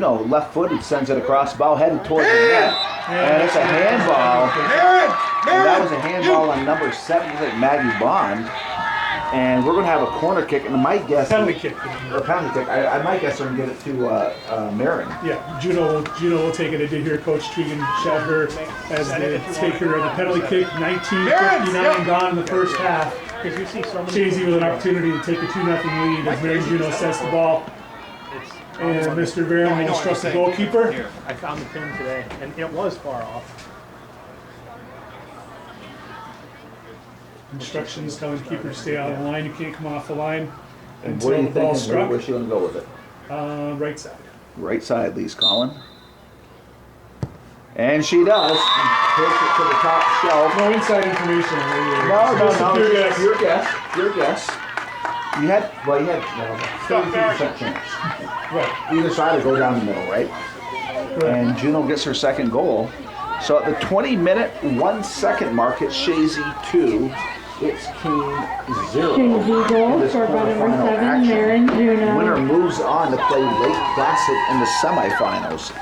Juno, left-footed, sends it across, ball headed toward the net, and it's a handball. And that was a handball on number 7, I think Maggie Bond. And we're going to have a corner kick, and my guess... Penalty kick. Or penalty kick. I might guess we're going to get it to Marin. Yeah, Juno will take it. I did hear Coach Tregan shout her as the taker of the penalty kick. 19:59 gone in the first half. Chazy with an opportunity to take a 2-0 lead as Marin Juno sets the ball. And Mr. Barron will instruct the goalkeeper. Here, I found the pin today, and it was far off. Instructions telling the keeper to stay out of the line. You can't come off the line And what are until you the ball thinking? struck. Where's she going to go with it? Right side. Right side, Lee's Colin. And she does. Takes it to the top shelf. No inside information. No. Pure guess. Your guess. You had 32% chance. Right. Either side will go down the middle, right? And Juno gets her second goal. So at the 20-minute, 1-second mark, it's Chazy 2. It's Keene 0. Chazy goal scored by number 7, Marin Juno. Winner moves on to play Lake Placid in the semifinals.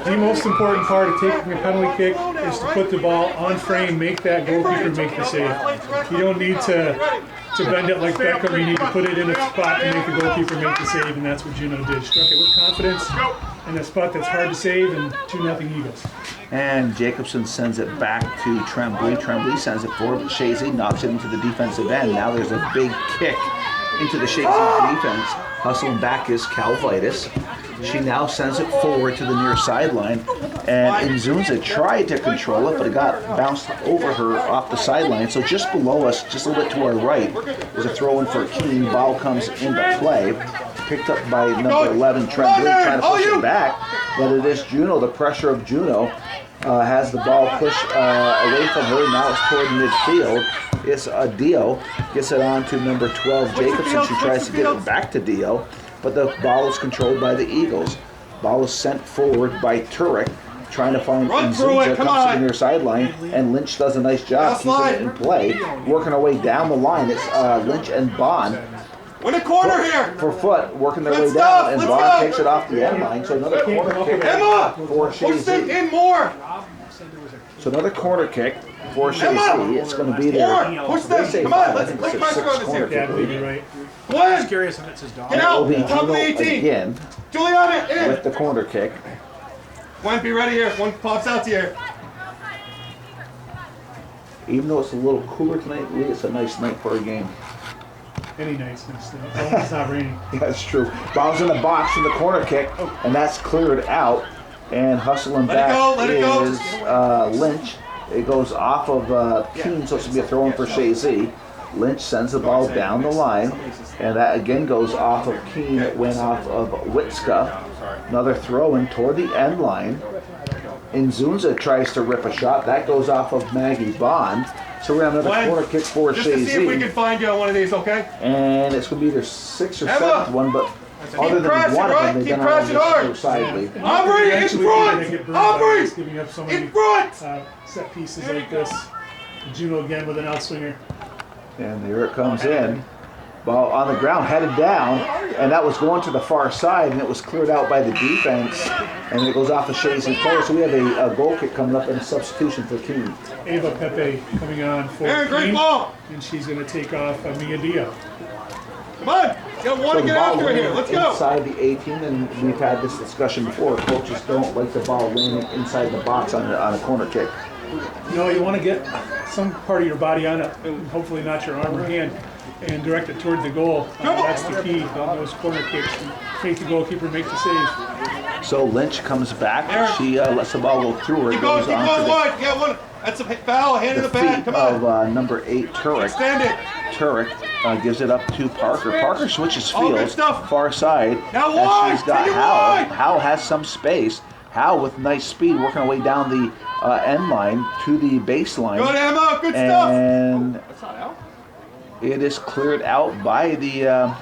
The most important part of taking a penalty kick is to put the ball on frame, make that goalkeeper make the save. You don't need to bend it like Beckham. You need to put it in a spot to make the goalkeeper make the save, and that's what Juno did. Struck it with confidence in a spot that's hard to save, and 2-0 Eagles. And Jacobson sends it back to Tremblay. Tremblay sends it forward, but Chazy knocks it into the defensive end. Now there's a big kick into the Chazy defense. Hustling back is Calvitis. She now sends it forward to the near sideline, and Nzunza tried to control it, but it got bounced over her off the sideline. So just below us, just a little bit to our right, is a throw-in for Keene. Ball comes into play, picked up by number 11, Tremblay, trying to push it back, but it is Juno. The pressure of Juno has the ball pushed away from her. Now it's toward midfield. It's Dio. Gets it on to number 12, Jacobson. She tries to get it back to Dio, but the ball is controlled by the Eagles. Ball is sent forward by Turek, trying to find Nzunza, comes to the near sideline, and Lynch does a nice job keeping it in play. Working her way down the line, it's Lynch and Bond. Win a corner here! For foot, working their way down, and Bond takes it off the end line, so another corner kick for Chazy. In more! So another corner kick for Chazy. It's going to be there. Push them! Come on, let's put pressure on this here. Yeah, I believe you're right. I'm just curious if it's his dog. Get It will out! be Top of Juno the 18! again Juliana, in! with the corner kick. Gwen, be ready here. One pops out to you. Even though it's a little cooler tonight, Lee, it's a nice night for a game. Any nice as long as it's not raining. That's true. Ball's in the box from the corner kick, and that's cleared out. And hustling back is Lynch. It goes off of Keene, so it's going to be a throw-in for Chazy. Lynch sends the ball down the line, and that again goes off of Keene. It went off of Witska. Another throw-in toward the end line. Nzunza tries to rip a shot. That goes off of Maggie Bond. So we're going to have another corner kick for Just to see if we Chazy. can find you on one of these, okay? And it's going to be their 6th or Emma! 7th one, but other than pressing, one of right? them, they've Keep done it on pressing this hard. other side, Lee. Aubrey, in Eventually, you're gonna get front! burned by Aubrey! just giving up so many In front! set pieces like this. Juno again with an outswinger. And there it comes in. Ball on the ground, headed down, and that was going to the far side, and it was cleared out by the defense, and it goes off the Chazy player. So we have a goal kick coming up and a substitution for Keene. Ava Pepe coming on for Aaron, great Keene, ball! and she's going to take off Mia Dio. Come on! You got one So to the get ball after it here. landing Let's go! inside the 18, and we've had this discussion before. Coaches don't like the ball landing inside the box on a corner kick. No, you want to get some part of your body on it, and hopefully not your arm or hand, and direct it toward the goal. That's the key on those corner kicks. Make the goalkeeper make the save. So Lynch comes back. She lets the ball go through her. It Keep going, goes keep on going to wide. Yeah, one. That's a foul. Hand in the the back. feet Come on. of number 8, Turek. Extend it. Turek gives it up to Parker. Parker switches All good fields, stuff. far side. Now and wide, she's got take it Hal. wide. Hal has some space. Hal with nice speed, working her way down the end line to the baseline. Good, Emma. Good stuff. And That's not out. it is cleared out by the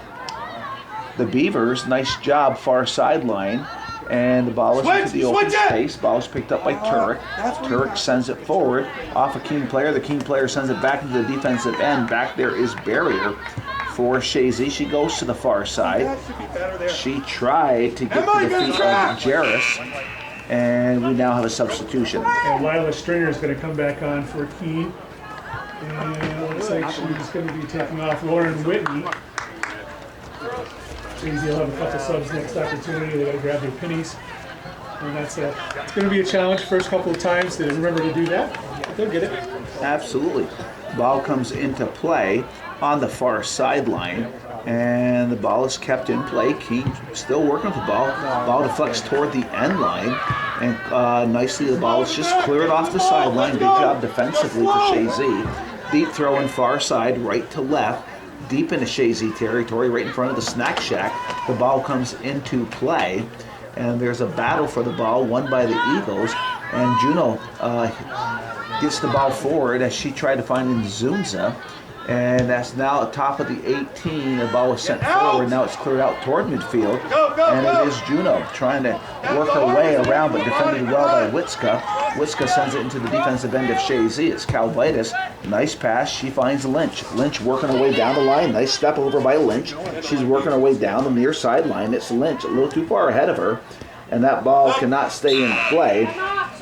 Beavers. Nice job, far sideline. And the ball is into the open space. Ball is picked up by Turek. Turek sends it forward off a Keene player. The Keene player sends it back into the defensive end. Back there is barrier for Chazy. She goes to the far side. That should be better there. She tried to get Emma, to the good feet of track. Jarris, and we now have a substitution. And Lila Stringer is going to come back on for Keene. And it looks like she's going to be taking off Lauren Whitney. Chazy will have a couple subs next opportunity. They got to grab their pennies. And it's going to be a challenge first couple of times to remember to do that. But they'll get it. Absolutely. Ball comes into play on the far sideline, and the ball is kept in play. Keene still working with the ball. Ball deflects toward the end line, and nicely the ball is just cleared off the sideline. Good job defensively for Chazy. Deep throw in far side, right to left, deep into Chazy territory, right in front of the snack shack. The ball comes into play, and there's a battle for the ball won by the Eagles, and Juno gets the ball forward as she tried to find Nzunza, and that's now at top of the 18. The ball was sent forward. Now it's cleared out toward midfield, and it is Juno trying to work her way around, but defended well by Witska. Witska sends it into the defensive end of Chazy. It's Calvitis. Nice pass. She finds Lynch. Lynch working her way down the line. Nice step over by Lynch. She's working her way down the near sideline. It's Lynch a little too far ahead of her, and that ball cannot stay in play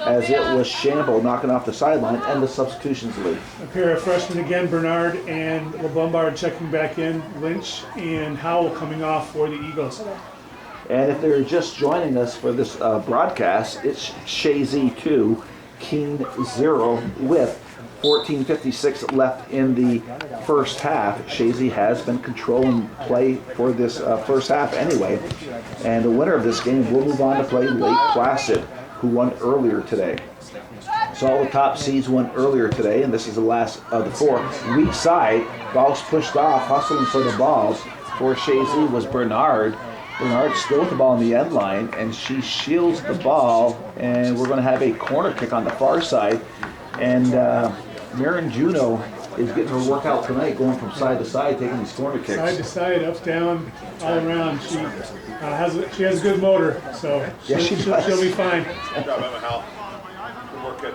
as it was Shambo knocking off the sideline, and the substitutions lead. A pair of freshmen again, Bernard and LeBombard checking back in. Lynch and Howell coming off for the Eagles. And if they're just joining us for this broadcast, it's Chazy 2, Keene 0 with 14:56 left in the first half. Chazy has been controlling play for this first half anyway. And the winner of this game will move on to play Lake Placid, who won earlier today. So all the top seeds won earlier today, and this is the last of the four. Weak side, ball's pushed off, hustling for the balls. For Chazy was Bernard. Bernard still with the ball on the end line, and she shields the ball, and we're going to have a corner kick on the far side. And Marin Juno is getting her workout tonight, going from side to side, taking these corner kicks. Side to side, up, down, all around. She has a good motor, so she'll be fine. Good job, Emma. Hal. Good work, good.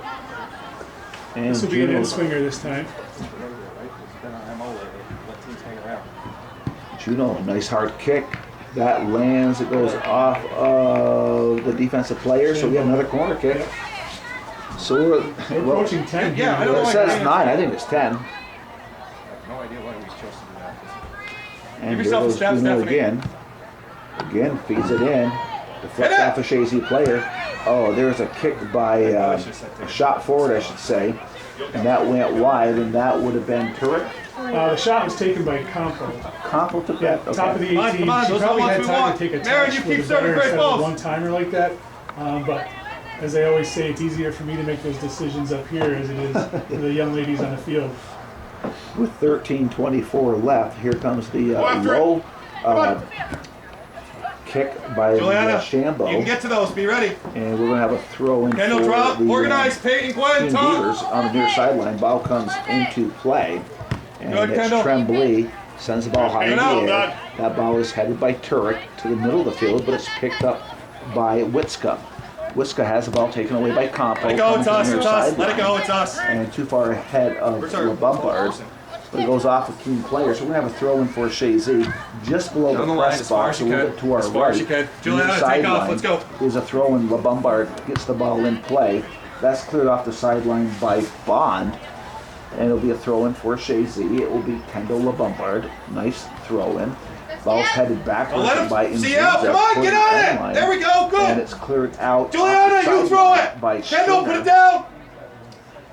And This will be an Juno, in-swinger this time. Juno, nice hard kick. That lands, it goes off of the defensive player, so we have another corner kick. Yep. So We're well, approaching 10 Yeah, I here. don't it know. says 9, I think it's 10. No idea why we chose to do that. And Give here yourself a goes step, Juno Stephanie. again. Again, feeds it in. Deflects Hit it! off a Chazy player. Oh, there's a kick by, a shot forward, I should say. And that went wide, and that would have been Turek. The shot was taken by Campo. Campo took Yeah, that. top of the 18. Come on, She those are probably the ones had we time want. to take a Marin, touch you with keep a serving better great instead of a balls. one-timer like that. But as I always say, it's easier for me to make those decisions up here as it is for the young ladies on the field. With 13:24 left, here comes the Go after it. low Come on. kick by Juliana, Shambo. you can get to those. Be ready. And we're going to have a throw in Kendall for drop. the Organize. Peyton, Gwen, Keene Tom. Beavers on the near sideline. Ball comes into play. And Good, it's Kendall. Tremblay. Sends the ball high in the Get it out, air. Doc. That ball is headed by Turek to the middle of the field, but it's picked up by Witska. Witska has the ball taken away by Campo. Let it go. It's coming us. from It's near us. Let it sideline. go. It's us. And too far ahead of Where's our Bombard. person? But it goes off a Keene player, so we're going to have a throw in for Chazy just below Down the the line, press as far box, as a you little can. bit to our As far as right. you can. Near Juliana, take off. sideline. Let's go. There's a throw in. Bombard gets the ball in play. That's cleared off the sideline by Bond. And it'll be a throw in for Chazy. It will be Kendall Bombard. Nice throw in. Ball's headed backwards Let him by see out. Come on, get on it. There we go. And Good. it's cleared out. Juliana, off the you throw sideline it. by Kendall, put Springer. it down.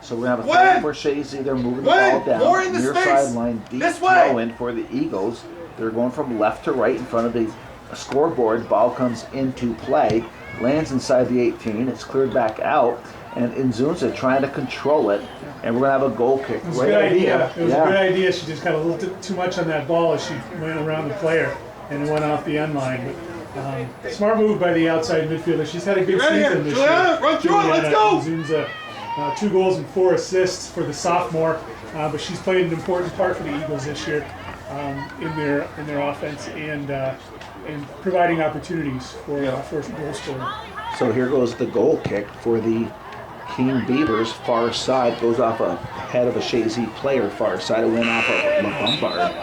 So we're going to have a Gwen! throw for Chazy. They're moving the Gwen, ball down. more in the Near space. sideline, deep This way. throw in for the Eagles. They're going from left to right in front of the scoreboard. Ball comes into play. Lands inside the 18. It's cleared back out. And Nzunza trying to control it. And we're going to have a goal kick. It was a good idea. It was a good idea. She just got a little too much on that ball as she went around the player and it went off the end line. But, smart move by the outside midfielder. She's had a good Ready season here. this Juliana, year. run through it. Let's go. Zunza, 2 goals and 4 assists for the sophomore, but she's played an important part for the Eagles this year in their offense and providing opportunities for goal scoring. So here goes the goal kick for the Keene Beavers. Far side goes off ahead of a Chazy player. Far side. It went off of Bombard.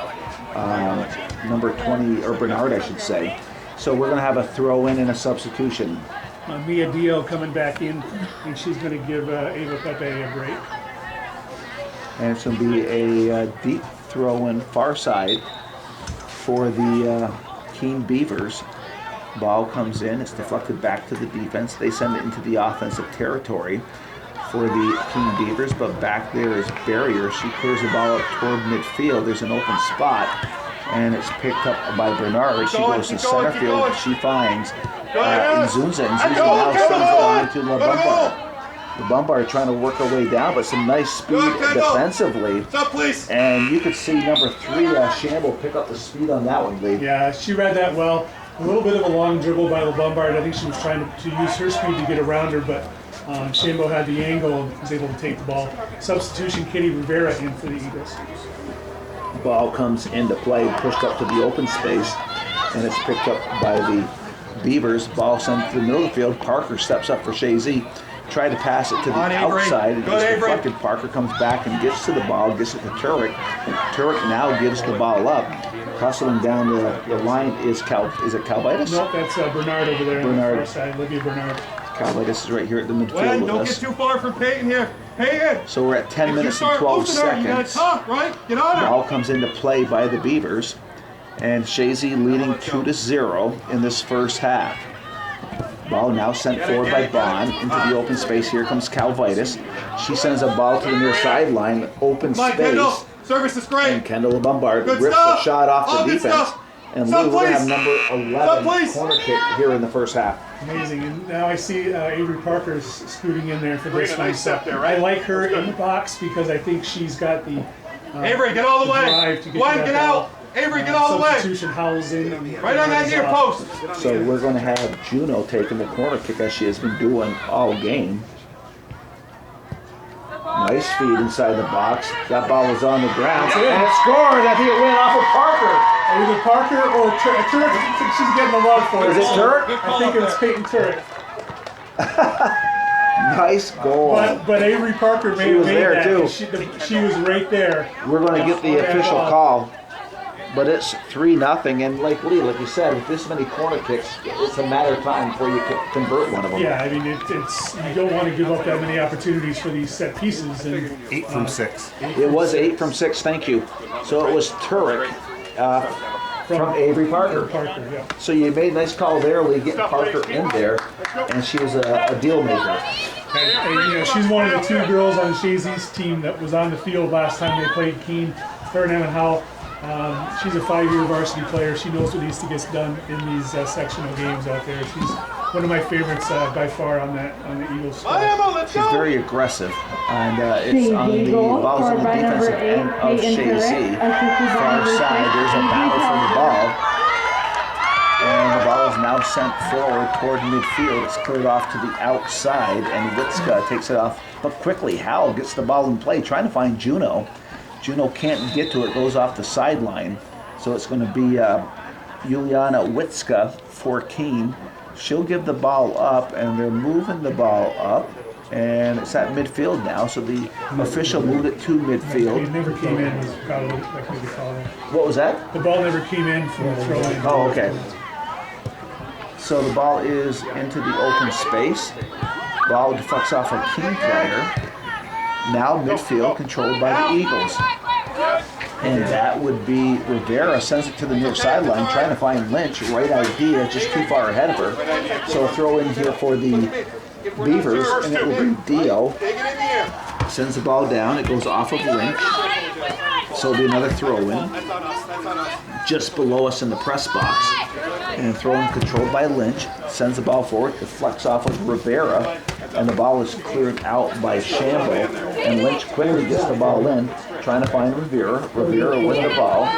number 20, or Bernard, I should say. So we're going to have a throw-in and a substitution. Mia Dio coming back in, and she's going to give Ava Pepe a break. And it's going to be a deep throw-in far side for the Keene Beavers. Ball comes in, it's deflected back to the defense. They send it into the offensive territory for the Keene Beavers, but back there is Barrier. She clears the ball up toward midfield. There's an open spot, and it's picked up by Bernard. She goes to center field. She finds Nzunza. Nzunza now sends it on to LaBombard. LaBombard trying to work her way down, but some nice speed defensively. Stop, please. And you could see number 3, Shamble, pick up the speed on that one, Lee. Yeah, she read that well. A little bit of a long dribble by LaBombard. I think she was trying to use her speed to get around her, but Shambo had the angle and was able to take the ball. Substitution, Kitty Rivera in for the Eagles. Ball comes into play, pushed up to the open space, and it's picked up by the Beavers. Ball sent to the middle of the field. Parker steps up for Chazy. Tried to pass it to the outside. It gets deflected. Parker comes back and gets to the ball, gets it to Turek. Turek now gives the ball up. Hustling down the line is it Calvitis? Nope, that's Bernard over there Bernard. on the far side. Olivia Bernard. Calvitis is right here at the midfield Glenn, with don't us. get too far from Peyton here. Peyton! So we're at 10 minutes and 12 You gotta seconds. talk, right? Get on her. Ball comes into play by the Beavers, and Chazy leading 2-0 in this first half. Ball now sent forward by Bond into the open space. Here comes Calvitis. She sends a ball to the near sideline, open Come on, Kendall. space, Service is and great. Kendall Lombard Good rips stuff. a shot off Oh, the good defense. stuff. And Stop, Lou, we're going to have please. number 11 please. corner kick here in the first half. Amazing. And now I see Avery Parker's scooting in there for this a one. nice step there, right? I like her in the box because I think she's got the Avery, get all the way. drive to get Glenn, to that get ball. out. Avery, get all the way. Substitution Howells in. Right on that near post. So we're going to have Juno taking the corner kick as she has been doing all game. Nice feed inside the box. That ball was on the ground. And it scores. I think it went off of Parker. Either Parker or Turek. Turek, I think she's getting the love for it. Is it Turek? I think it was Peyton Turek. Nice goal. But Avery Parker may have was made there, that. too. She was right there. We're going to get the official call. But it's 3-0, and like Lee, like you said, with this many corner kicks, it's a matter of time before you can convert one of them. Yeah, I mean, it's you don't want to give up that many opportunities for these set pieces. And 8 from 6. It was 8 from 6, thank you. So it was Turek from Avery Parker. Parker, yeah. So you made a nice call there, Lee, getting Parker in there, and she was a deal maker. And, she's one of the 2 girls on Chazy's team that was on the field last time they played Keene. Her and Emma Howell. She's a 5-year varsity player. She knows what needs to get done in these sectional games out there. She's one of my favorites by far on the Eagles squad. Emma, let's She's go. very aggressive, and it's on the goal balls on scored the by number defensive 8, end of Peyton Chazy. Turek, assisted by Far number 6, side, there's a battle for the ball, and the ball is now sent forward toward midfield. It's cleared off to the outside, and Witzka takes it off, but quickly Howell gets the ball in play, trying to find Juno. Juno can't get to it, goes off the sideline. So it's going to be Juliana Witzka for Keene. She'll give the ball up, and they're moving the ball up, and it's at midfield now. So the official moved it to It midfield. never came in, was probably like we call it. What was that? The ball never came in for a throw in. Oh, okay. So the ball is into the open space. Ball deflects off a Keene player. Now midfield controlled by the Eagles. And that would be Rivera sends it to the near sideline, trying to find Lynch. Right idea, just too far ahead of her. So a throw in here for the Beavers, and it will be Dio. Take it in the air. Sends the ball down, it goes off of Lynch. So it'll be another throw in. That's on us. That's on us. Just below us in the press box. And throw in controlled by Lynch. Sends the ball forward, deflects off of Rivera. And the ball is cleared out by Shambo. And Lynch quickly gets the ball in, trying to find Rivera. Rivera with the ball.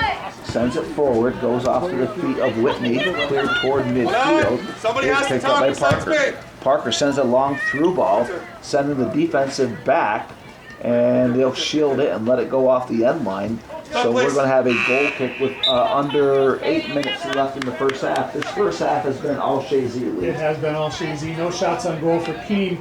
Sends it forward, goes off to the feet of Whitney, cleared toward midfield. Somebody It's has to picked up talk by besides Parker. me. Parker sends a long through ball, sending the defensive back, and they'll shield it and let it go off the end line. So we're going to have a goal kick with under 8 minutes left in the first half. This first half has been all Chazy. It has been all Chazy. No shots on goal for Keene.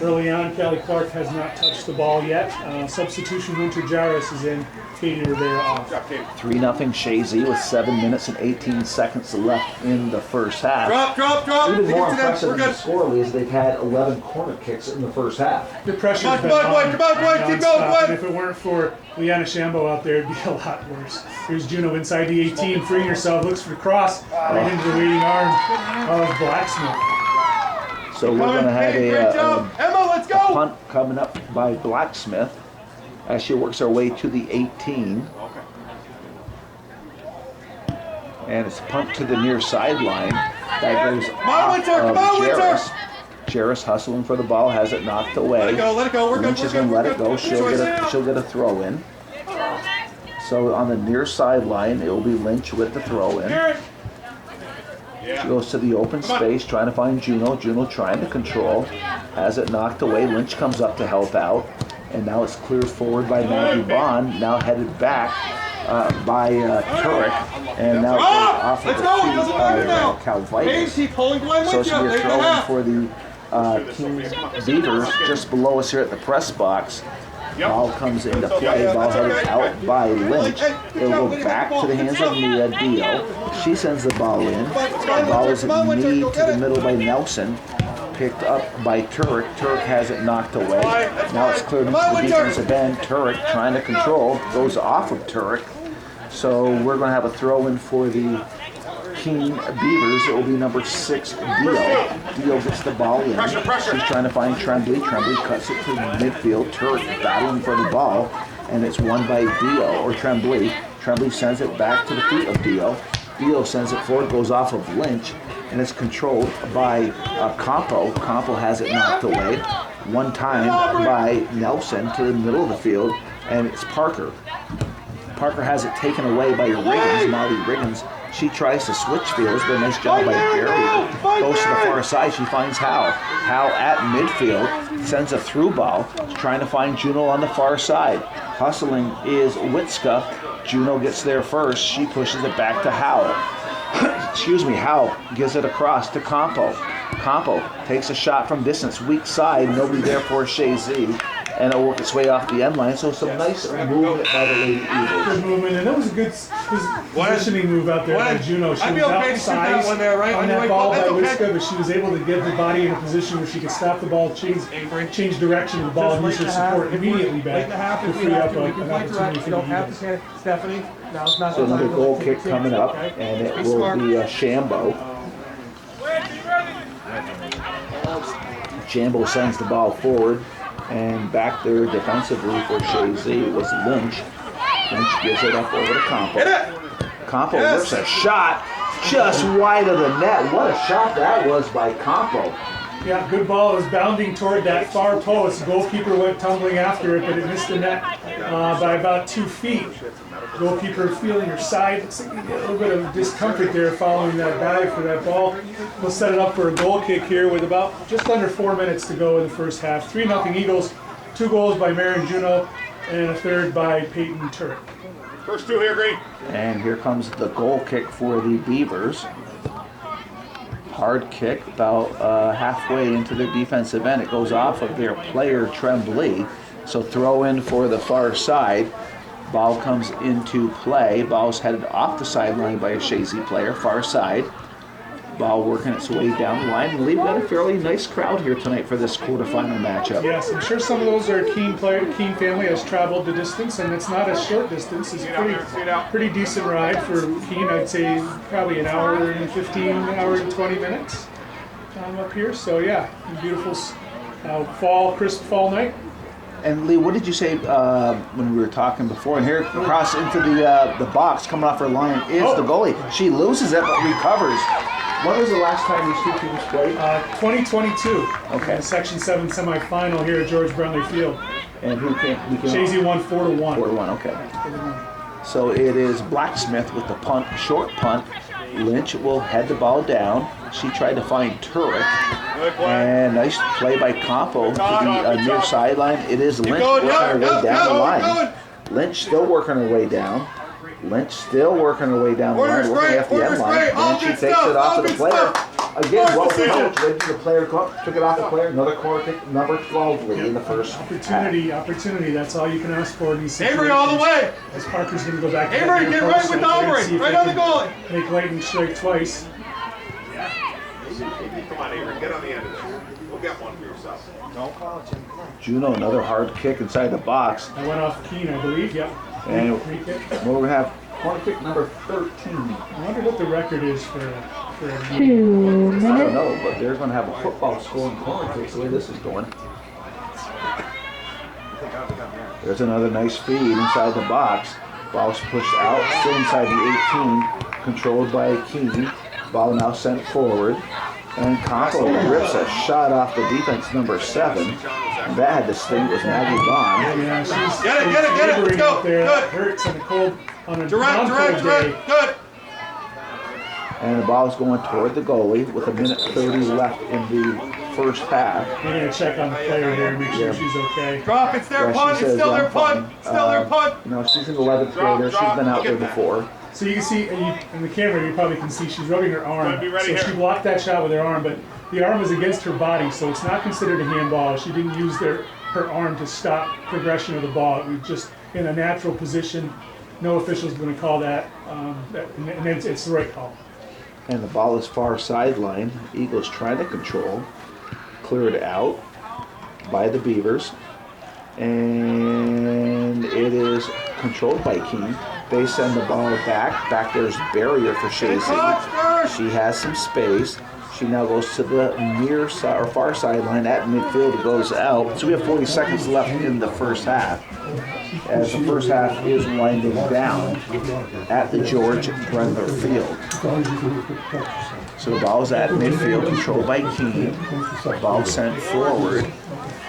Early on, Callie Clark has not touched the ball yet. Substitution Winter Jairus is in. Katie Rivera off. 3-0 Chazy with 7 minutes and 18 seconds left in the first half. Drop. Even more Get to them. impressive We're than the good. score is they've had 11 corner kicks in the first half. The pressure's been Come on, on. Dwight, keep going, nonstop, Dwight. and if it weren't for Liana Shambo out there, it'd be a lot worse. Here's Juno inside the 18, freeing herself, looks for the cross, right into the waiting arm of Blacksmith. So we're going to have Great job. Emma, let's go. punt coming up by Blacksmith as she works her way to the 18. And it's a punt to the near sideline. That goes off of Jairus. Jairus hustling for the ball, has it knocked away. Let it go. We're good. Lynch is going to let it go. She'll get a throw in. So on the near sideline, it will be Lynch with the throw in. She goes to the open space, trying to find Juno. Juno trying to control. Has it knocked away. Lynch comes up to help out. And now it's cleared forward by Maggie Bond. Now headed back by Turek. And now it goes off of the feet of Calvitis. Keep pulling Glenn So with it's you. going to be a Take the throw in half. for the Keene Beavers just below us here at the press box. Ball comes into play. Ball headed out by Lynch. It'll go back to the hands of Mia Dio. She sends the ball in. The ball is knee to the middle by Nelson. Picked up by Turek. Turek has it knocked away. Now it's cleared into the defensive end. Turek trying to control. Goes off of Turek. So we're going to have a throw in for the Keene Beavers. It will be number 6, Dio. Dio gets the ball in. She's trying to find Tremblay. Tremblay cuts it to midfield. Turek battling for the ball. And it's won by Dio, or Tremblay. Tremblay sends it back to the feet of Dio. Dio sends it forward, goes off of Lynch, and it's controlled by Campo. Campo has it knocked away. One time by Nelson to the middle of the field, and it's Parker. Parker has it taken away by Riggins, Molly Riggins. She tries to switch fields, but a nice job by Barrier. Goes to the far side, she finds Hal. Hal at midfield, sends a through ball, trying to find Juno on the far side. Hustling is Witska. Juno gets there first, she pushes it back to Hal. Excuse me, Hal gives it across to Campo. Campo takes a shot from distance, weak side, nobody there for Chazy. And it'll work its way off the end line. So some nice movement by the Lady Eagles. Good movement, and that was a good positioning move out there by Juno. She I'd was be okay to shoot that outsized one there, right? on On your that right ball foot, by that's okay. Wiska, but she was able to get her body in a position where she could stop the ball, change direction of the ball, and use her support immediately back to free up an opportunity for the Eagles. Stephanie. Now it's not So another goal kick coming up, and it will be Shambo. Shambo sends the ball forward, and back there defensively for Chazy was Lynch. Lynch gives it up over to Campo. Campo rips a shot just wide of the net. What a shot that was by Campo. Yeah, good ball. It was bounding toward that far post. The goalkeeper went tumbling after it, but it missed the net by about 2 feet. Goalkeeper feeling her side. Looks like a little bit of discomfort there following that dive for that ball. We'll set it up for a goal kick here with about just under 4 minutes to go in the first half. 3-0 Eagles. 2 goals by Marion Juno and a third by Peyton Turek. First 2 here, Green. And here comes the goal kick for the Beavers. Hard kick about halfway into their defensive end. It goes off of their player Tremblay. So throw in for the far side. Ball comes into play. Ball's headed off the sideline by a Chazy player, far side. Ball working its way down the line. And we've got a fairly nice crowd here tonight for this quarterfinal matchup. Yes, I'm sure some of those are Keene family has traveled the distance, and it's not a short distance. It's a pretty decent ride for Keene. I'd say probably an hour and 15, hour and 20 minutes up here. So yeah, beautiful crisp fall night. And Lee, what did you say when we were talking before? And here across into the box, coming off her line, is the goalie. She loses it but recovers. When was the last time these 2 teams played? 2022. Okay. The Section 7 semifinal here at George Brownlee Field. And who came? Chazy won 4-1. 4-1, okay. So it is Blacksmith with the punt, short punt. Lynch will head the ball down. She tried to find Turek. And nice play by Campo to the near sideline. It is Lynch working her way down the line. Lynch still working her way down. Lynch still working her way down the line, working at the end line. And she takes it off to the player. Again, well coached. Waited for the player to come up, took it off the player. Another corner kick, number 12 lead in the first. Opportunity. That's all you can ask for in these situations. Avery all the way. As Parker's going to go back. Avery, get right with Aubrey. Right on the goalie. Make lightning strike twice. Come on, Avery, get on the end of this. We'll get one for yourself. Don't call it, Jim. Come on. Juno, another hard kick inside the box. I went off Keene, I believe. Yep. And Free kick. we're going to have corner kick number 13. I wonder what the record is for a 2 I don't minutes. know, but they're going to have a football scoring corner kicks the way this is going. There's another nice feed inside the box. Ball's pushed out, still inside the 18, controlled by Keene. Ball now sent forward. And Compo rips a shot off the defense number 7. And that had to sting. It was Maggie Bond. Yeah, she's Get it. Let's go. there. Good. That hurts on a cold, on a Direct. non-cold day. Good. And the ball is going toward the goalie with 1:30 left in the first half. We're going to check on the player here, make sure she's okay. Drop. It's their Yeah, she punt. It's says, still yeah, their I'm punt. fine. Still their punt. You know, she's an 11th grader. She's been out there before. So you can see in the camera, you probably can see she's rubbing her arm. Be ready So here. she blocked that shot with her arm, but the arm was against her body, so it's not considered a handball. She didn't use her arm to stop progression of the ball. It was just in a natural position. No official's going to call that, and it's the right call. And the ball is far sideline. Eagles trying to control. Cleared out by the Beavers. And it is controlled by Keene. They send the ball back. Back there's barrier for Chazy. She has some space. She now goes to the near side or far sideline at midfield. It goes out. So we have 40 seconds left in the first half. As the first half is winding down at the George Brenner Field. So the ball is at midfield, controlled by Keene. The ball sent forward,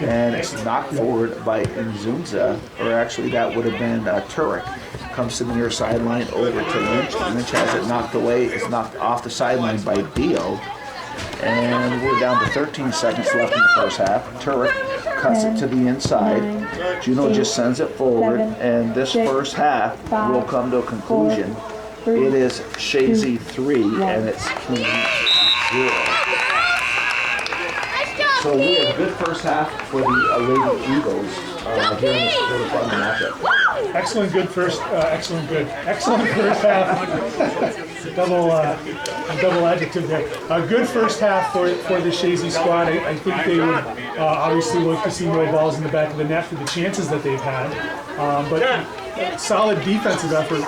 and it's knocked forward by Nzunza, or actually that would have been Turek. Comes to the near sideline over to Lynch. Lynch has it knocked away. It's knocked off the sideline by Dio. And we're down to 13 seconds left in the first half. Turek cuts it to the inside. Juno just sends it forward, and this first half will come to a conclusion. It is Chazy 3, and it's Keene 0. So we have a good first half for the Lady Eagles here in this quarterfinal matchup. Excellent first half. double adjective there. A good first half for the Chazy squad. I think they would obviously look to see more balls in the back of the net for the chances that they've had. But solid defensive effort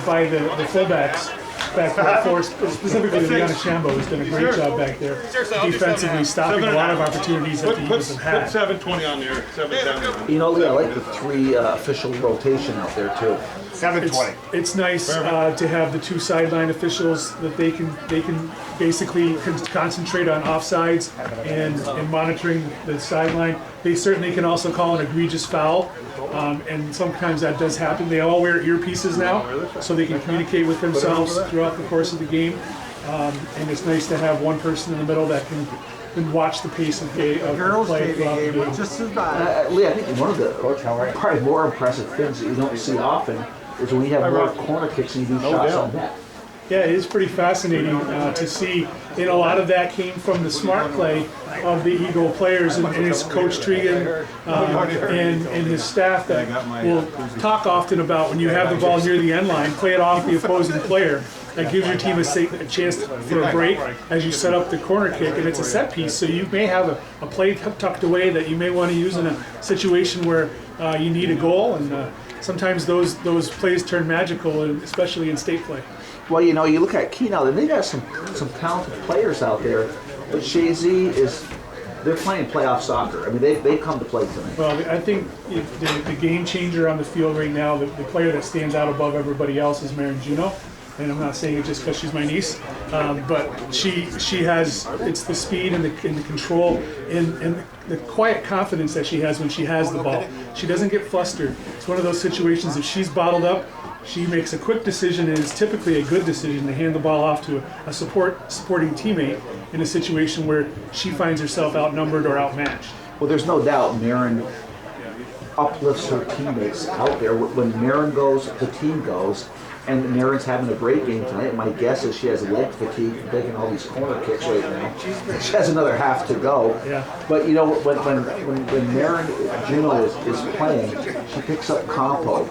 by the fullbacks back there for specifically Liana Shambo has done a great job back there defensively, stopping a lot of opportunities that the Eagles have had. Put 720 on there. 7 You know, Lee, I like the 3 official rotation out there too. 720. It's nice to have the 2 sideline officials that they can basically concentrate on offsides and monitoring the sideline. They certainly can also call an egregious foul, and sometimes that does happen. They all wear earpieces now, so they can communicate with themselves throughout the course of the game. And it's nice to have one person in the middle that can watch the pace of play throughout the game. Just as bad. Lee, I think one of the probably more impressive things that you don't see often is when you have more corner kicks and you do shots on net. Yeah, it is pretty fascinating to see, and a lot of that came from the smart play of the Eagle players and his coach Tregan and his staff that will talk often about when you have the ball near the end line, play it off the opposing player. That gives your team a chance for a break as you set up the corner kick, and it's a set piece, so you may have a play tucked away that you may want to use in a situation where you need a goal, and sometimes those plays turn magical, especially in state play. Well, you know, you look at Keene now, and they got some talented players out there, but Chazy they're playing playoff soccer. I mean, they've come to play tonight. Well, I think the game changer on the field right now, the player that stands out above everybody else is Marin Juno. And I'm not saying it just because she's my niece, but she has, it's the speed and the control and the quiet confidence that she has when she has the ball. She doesn't get flustered. It's one of those situations, if she's bottled up, she makes a quick decision, and it's typically a good decision to hand the ball off to a supporting teammate in a situation where she finds herself outnumbered or outmatched. Well, there's no doubt Marin uplifts her teammates out there. When Marin goes, the team goes. And Marin's having a great game tonight. My guess is she has leg fatigue from taking all these corner kicks right now. She has another half to go. Yeah. But you know, when Marin Juno is playing, she picks up Compo.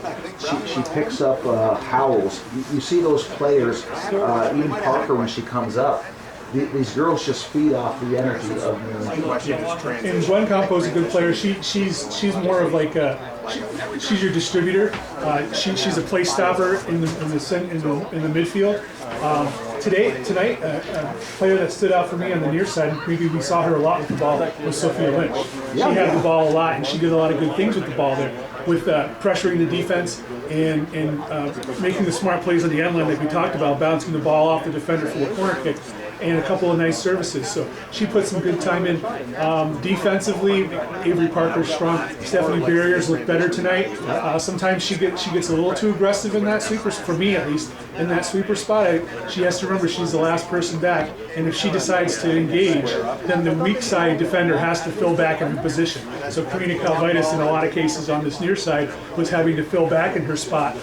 She picks up Howells. You see those players, even Parker when she comes up. These girls just feed off the energy of Marin. And Gwen Campo's a good player. She's more of like she's your distributor. She's a play stopper in the midfield. Tonight, a player that stood out for me on the near side, maybe we saw her a lot with the ball, was Sophia Lynch. She had the ball a lot, and she did a lot of good things with the ball there, with pressuring the defense and making the smart plays on the end line like we talked about, bouncing the ball off the defender for the corner kick, and a couple of nice services. So she put some good time in. Defensively, Avery Parker's strong. Stephanie Barriers looked better tonight. Sometimes she gets a little too aggressive in that sweeper, for me at least, in that sweeper spot. She has to remember she's the last person back, and if she decides to engage, then the weak side defender has to fill back in her position. So Keene Calvitis, in a lot of cases on this near side, was having to fill back in her spot.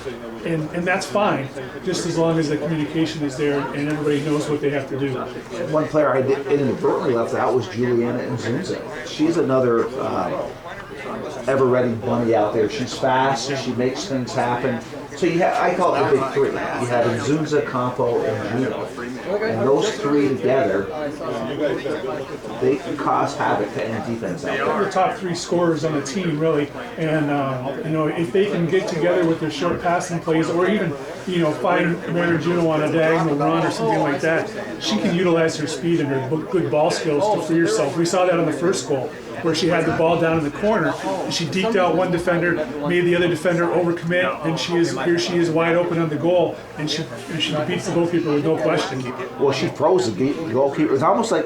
And that's fine, just as long as the communication is there and everybody knows what they have to do. One player I inadvertently left out was Juliana Nzunza. She's another ever-ready bunny out there. She's fast. She makes things happen. So I call it the big three. You have Nzunza, Campo, and Juno. And those three together, they can cause havoc to any defense out there. They're the top three scorers on the team, really. And if they can get together with their short passing plays, or even find Mary Juno on a diagonal run or something like that, she can utilize her speed and her good ball skills to free herself. We saw that on the first goal, where she had the ball down in the corner, and she deked out one defender, made the other defender overcommit, and here she is wide open on the goal, and she beats the goalkeeper with no question. Well, she froze the goalkeeper. It's almost like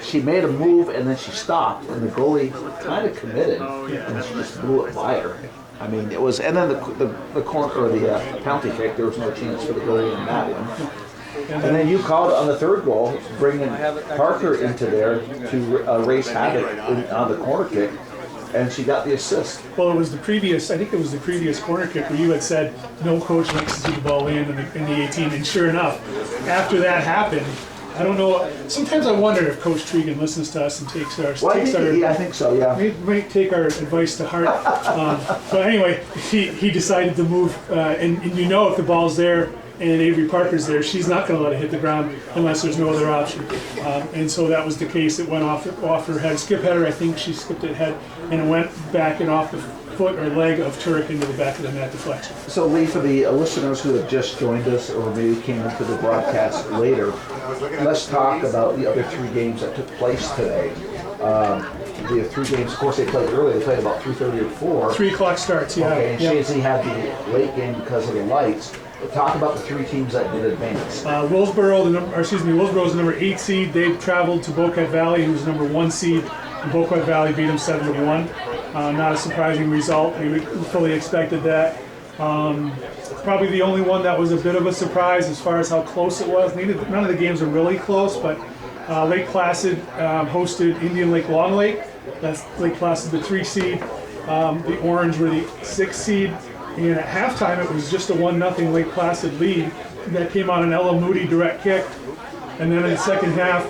she made a move and then she stopped, and the goalie kind of committed, and she just blew it by her. I mean, it was, and then the corner or the penalty kick, there was no chance for the goalie in that one. And then you called on the third goal, bringing Parker into there to raise havoc on the corner kick, and she got the assist. Well, I think it was the previous corner kick where you had said no coach likes to see the ball in the 18, and sure enough, after that happened, I don't know. Sometimes I wonder if Coach Tregan listens to us and takes our. I think so. Yeah. Might take our advice to heart. But anyway, he decided to move, and if the ball's there and Avery Parker's there, she's not going to let it hit the ground unless there's no other option. And so that was the case. It went off her head. Skip header, I think she skipped it head, and it went back and off the foot or leg of Turek into the back of the net deflection. So Lee, for the listeners who have just joined us or maybe came into the broadcast later, let's talk about the other three games that took place today. The three games, of course, they played early. They played about 3:30 or 4. 3 o'clock starts, yeah. Okay, and Chazy had the late game because of the lights. Talk about the three teams that did advance. Willsboro's the number 8 seed. They traveled to Boquet Valley, who's the number 1 seed. And Boquet Valley beat them 7-1. Not a surprising result. We fully expected that. Probably the only one that was a bit of a surprise as far as how close it was. None of the games are really close, but Lake Placid hosted Indian Lake Long Lake. That's Lake Placid, the 3 seed. The Orange were the 6 seed. And at halftime, it was just a 1-0 Lake Placid lead that came on an Ella Moody direct kick. And then in the second half,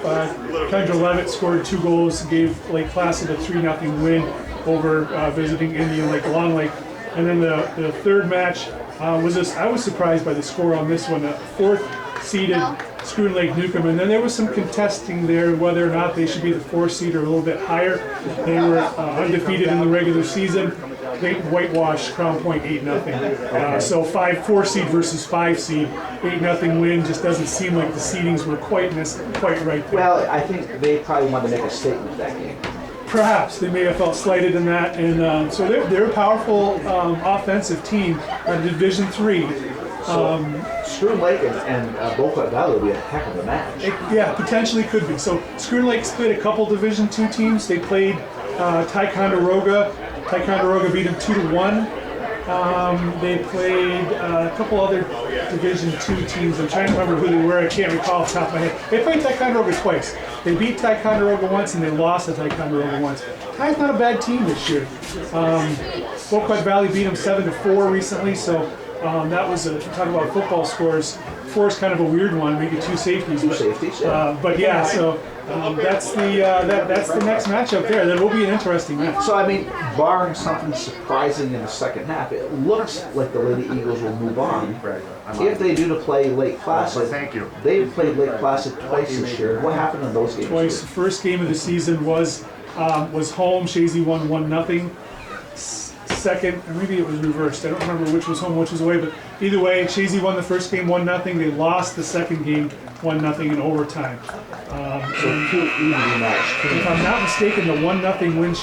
Kendra Levitt scored 2 goals, gave Lake Placid a 3-0 win over visiting Indian Lake Long Lake. And then the third match I was surprised by the score on this one. 4th seeded Screw Lake Newcomb, and then there was some contesting there whether or not they should be the 4th seed or a little bit higher. They were undefeated in the regular season. They whitewashed Crown Point 8-0. So 4 seed versus 5 seed, 8-0 win just doesn't seem like the seedings were quite right there. Well, I think they probably wanted to make a statement that game. Perhaps they may have felt slighted in that, and so they're a powerful offensive team at Division III. Screw Lake and Boquet Valley will be a heck of a match. Yeah, potentially could be. So Screw Lake played a couple Division II teams. They played Ticonderoga. Ticonderoga beat them 2-1. They played a couple other Division II teams. I'm trying to remember who they were. I can't recall off the top of my head. They played Ticonderoga twice. They beat Ticonderoga once and they lost to Ticonderoga once. Ti's not a bad team this year. Boquet Valley beat them 7-4 recently, so That was if you talk about football scores. 4 is kind of a weird one, maybe 2 safeties. Two safeties, yeah. But yeah, so that's the next matchup there. That will be an interesting match. So I mean, barring something surprising in the second half, it looks like the Lady Eagles will move on. If they do to play Lake Placid, Thank you. they've played Lake Placid twice this year. What happened in those games? Twice. The first game of the season was home. Chazy won 1-0. Second, or maybe it was reversed. I don't remember which was home, which was away. But either way, Chazy won the first game 1-0. They lost the second game 1-0 in overtime. So two evenly matched teams. If I'm not mistaken, the 1-0 win